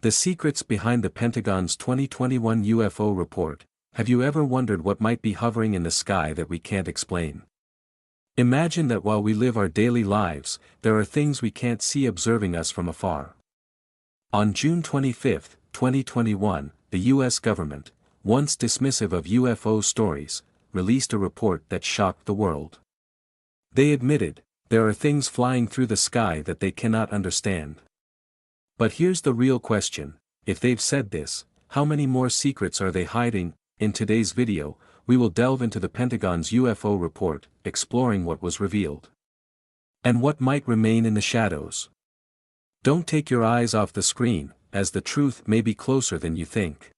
The secrets behind the Pentagon's 2021 UFO report. Have you ever wondered what might be hovering in the sky that we can't explain? Imagine that while we live our daily lives, there are things we can't see observing us from afar. On June 25, 2021, the U.S. government, once dismissive of UFO stories, released a report that shocked the world. They admitted, there are things flying through the sky that they cannot understand. But here's the real question: if they've said this, how many more secrets are they hiding? In today's video, we will delve into the Pentagon's UFO report, exploring what was revealed and what might remain in the shadows. Don't take your eyes off the screen, as the truth may be closer than you think.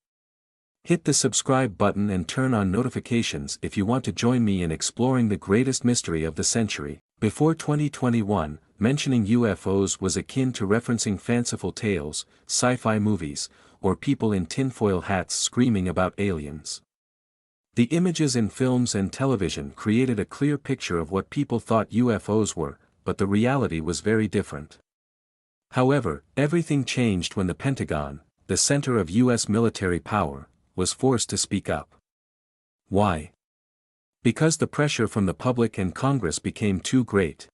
Hit the subscribe button and turn on notifications if you want to join me in exploring the greatest mystery of the century. Before 2021, mentioning UFOs was akin to referencing fanciful tales, sci-fi movies, or people in tinfoil hats screaming about aliens. The images in films and television created a clear picture of what people thought UFOs were, but the reality was very different. However, everything changed when the Pentagon, the center of U.S. military power, was forced to speak up. Why? Because the pressure from the public and Congress became too great.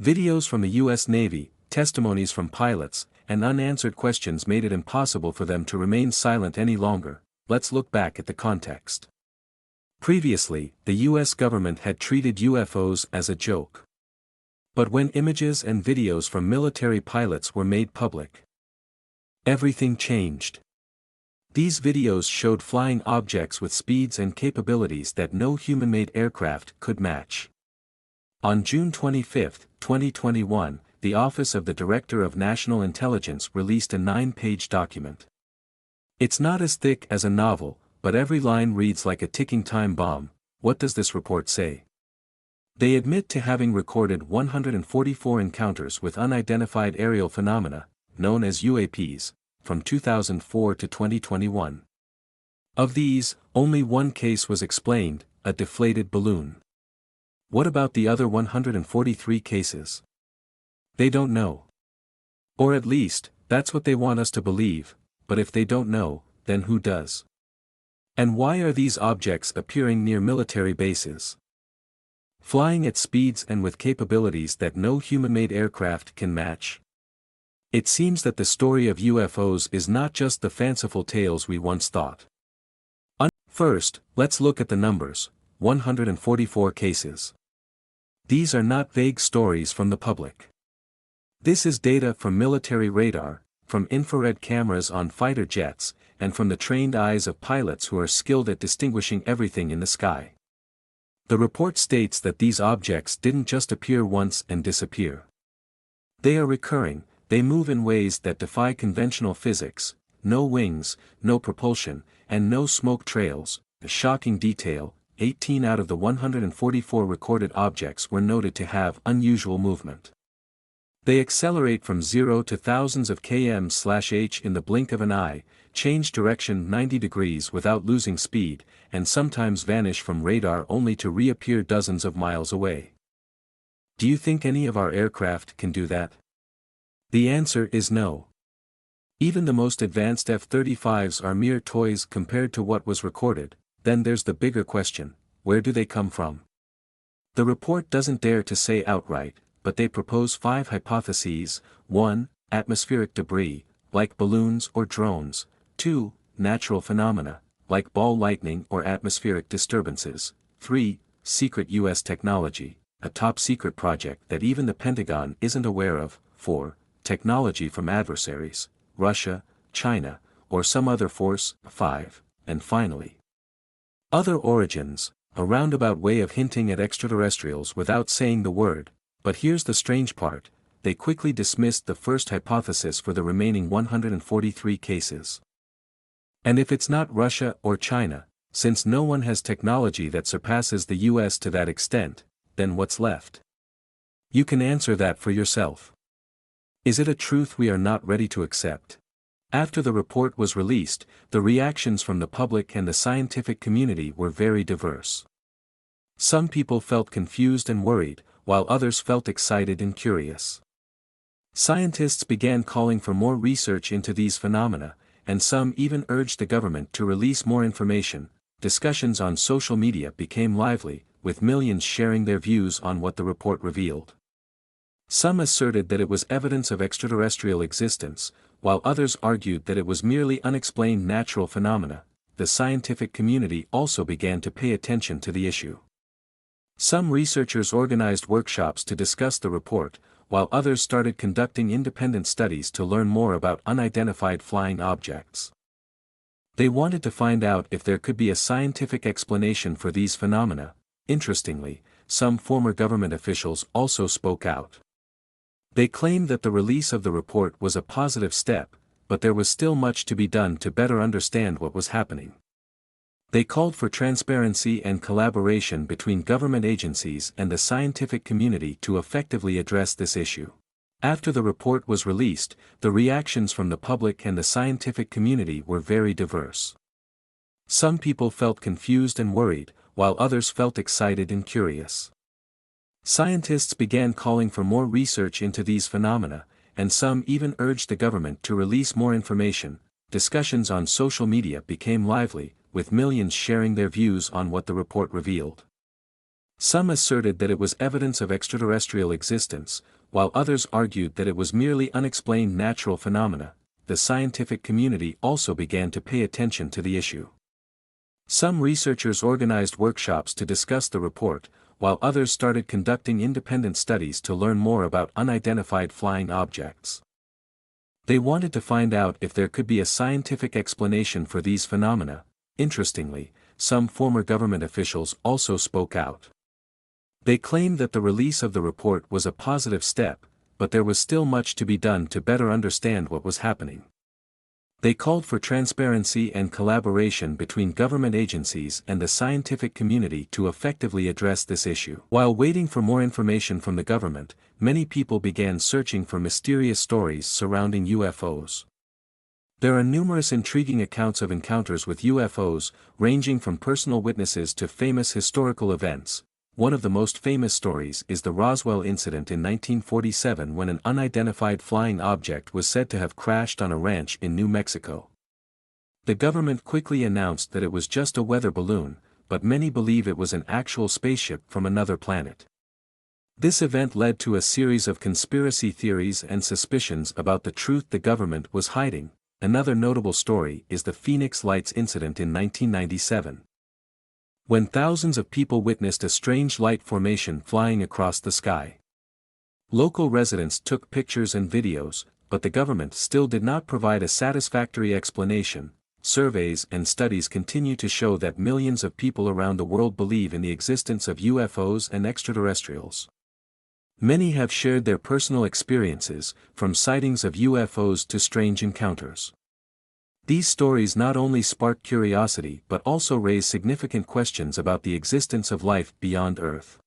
Videos from the U.S. Navy, testimonies from pilots, and unanswered questions made it impossible for them to remain silent any longer. Let's look back at the context. Previously, the U.S. government had treated UFOs as a joke. But when images and videos from military pilots were made public, everything changed. These videos showed flying objects with speeds and capabilities that no human-made aircraft could match. On June 25, 2021, the Office of the Director of National Intelligence released a 9-page document. It's not as thick as a novel, but every line reads like a ticking time bomb. What does this report say? They admit to having recorded 144 encounters with unidentified aerial phenomena, known as UAPs, from 2004 to 2021. Of these, only one case was explained, a deflated balloon. What about the other 143 cases? They don't know. Or at least, that's what they want us to believe, but if they don't know, then who does? And why are these objects appearing near military bases? Flying at speeds and with capabilities that no human-made aircraft can match? It seems that the story of UFOs is not just the fanciful tales we once thought. First, let's look at the numbers: 144 cases. These are not vague stories from the public. This is data from military radar, from infrared cameras on fighter jets, and from the trained eyes of pilots who are skilled at distinguishing everything in the sky. The report states that these objects didn't just appear once and disappear. They are recurring. They move in ways that defy conventional physics: no wings, no propulsion, and no smoke trails. A shocking detail: 18 out of the 144 recorded objects were noted to have unusual movement. They accelerate from 0 to thousands of km/h in the blink of an eye, change direction 90 degrees without losing speed, and sometimes vanish from radar only to reappear dozens of miles away. Do you think any of our aircraft can do that? The answer is no. Even the most advanced F-35s are mere toys compared to what was recorded. Then there's the bigger question: where do they come from? The report doesn't dare to say outright, but they propose 5 hypotheses. 1. Atmospheric debris, like balloons or drones. 2. Natural phenomena, like ball lightning or atmospheric disturbances. 3. Secret U.S. technology, a top-secret project that even the Pentagon isn't aware of. 4. Technology from adversaries, Russia, China, or some other force. 5. And finally, other origins, a roundabout way of hinting at extraterrestrials without saying the word. But here's the strange part: they quickly dismissed the first hypothesis for the remaining 143 cases. And if it's not Russia or China, since no one has technology that surpasses the US to that extent, then what's left? You can answer that for yourself. Is it a truth we are not ready to accept? After the report was released, the reactions from the public and the scientific community were very diverse. Some people felt confused and worried, while others felt excited and curious. Scientists began calling for more research into these phenomena, and some even urged the government to release more information. Discussions on social media became lively, with millions sharing their views on what the report revealed. Some asserted that it was evidence of extraterrestrial existence, while others argued that it was merely unexplained natural phenomena. The scientific community also began to pay attention to the issue. Some researchers organized workshops to discuss the report, while others started conducting independent studies to learn more about unidentified flying objects. They wanted to find out if there could be a scientific explanation for these phenomena. Interestingly, some former government officials also spoke out. They claimed that the release of the report was a positive step, but there was still much to be done to better understand what was happening. They called for transparency and collaboration between government agencies and the scientific community to effectively address this issue. After the report was released, the reactions from the public and the scientific community were very diverse. Some people felt confused and worried, while others felt excited and curious. Scientists began calling for more research into these phenomena, and some even urged the government to release more information. Discussions on social media became lively, with millions sharing their views on what the report revealed. Some asserted that it was evidence of extraterrestrial existence, while others argued that it was merely unexplained natural phenomena. The scientific community also began to pay attention to the issue. Some researchers organized workshops to discuss the report, while others started conducting independent studies to learn more about unidentified flying objects. They wanted to find out if there could be a scientific explanation for these phenomena. Interestingly, some former government officials also spoke out. They claimed that the release of the report was a positive step, but there was still much to be done to better understand what was happening. They called for transparency and collaboration between government agencies and the scientific community to effectively address this issue. While waiting for more information from the government, many people began searching for mysterious stories surrounding UFOs. There are numerous intriguing accounts of encounters with UFOs, ranging from personal witnesses to famous historical events. One of the most famous stories is the Roswell incident in 1947, when an unidentified flying object was said to have crashed on a ranch in New Mexico. The government quickly announced that it was just a weather balloon, but many believe it was an actual spaceship from another planet. This event led to a series of conspiracy theories and suspicions about the truth the government was hiding. Another notable story is the Phoenix Lights incident in 1997. When thousands of people witnessed a strange light formation flying across the sky. Local residents took pictures and videos, but the government still did not provide a satisfactory explanation. Surveys and studies continue to show that millions of people around the world believe in the existence of UFOs and extraterrestrials. Many have shared their personal experiences, from sightings of UFOs to strange encounters. These stories not only spark curiosity but also raise significant questions about the existence of life beyond Earth.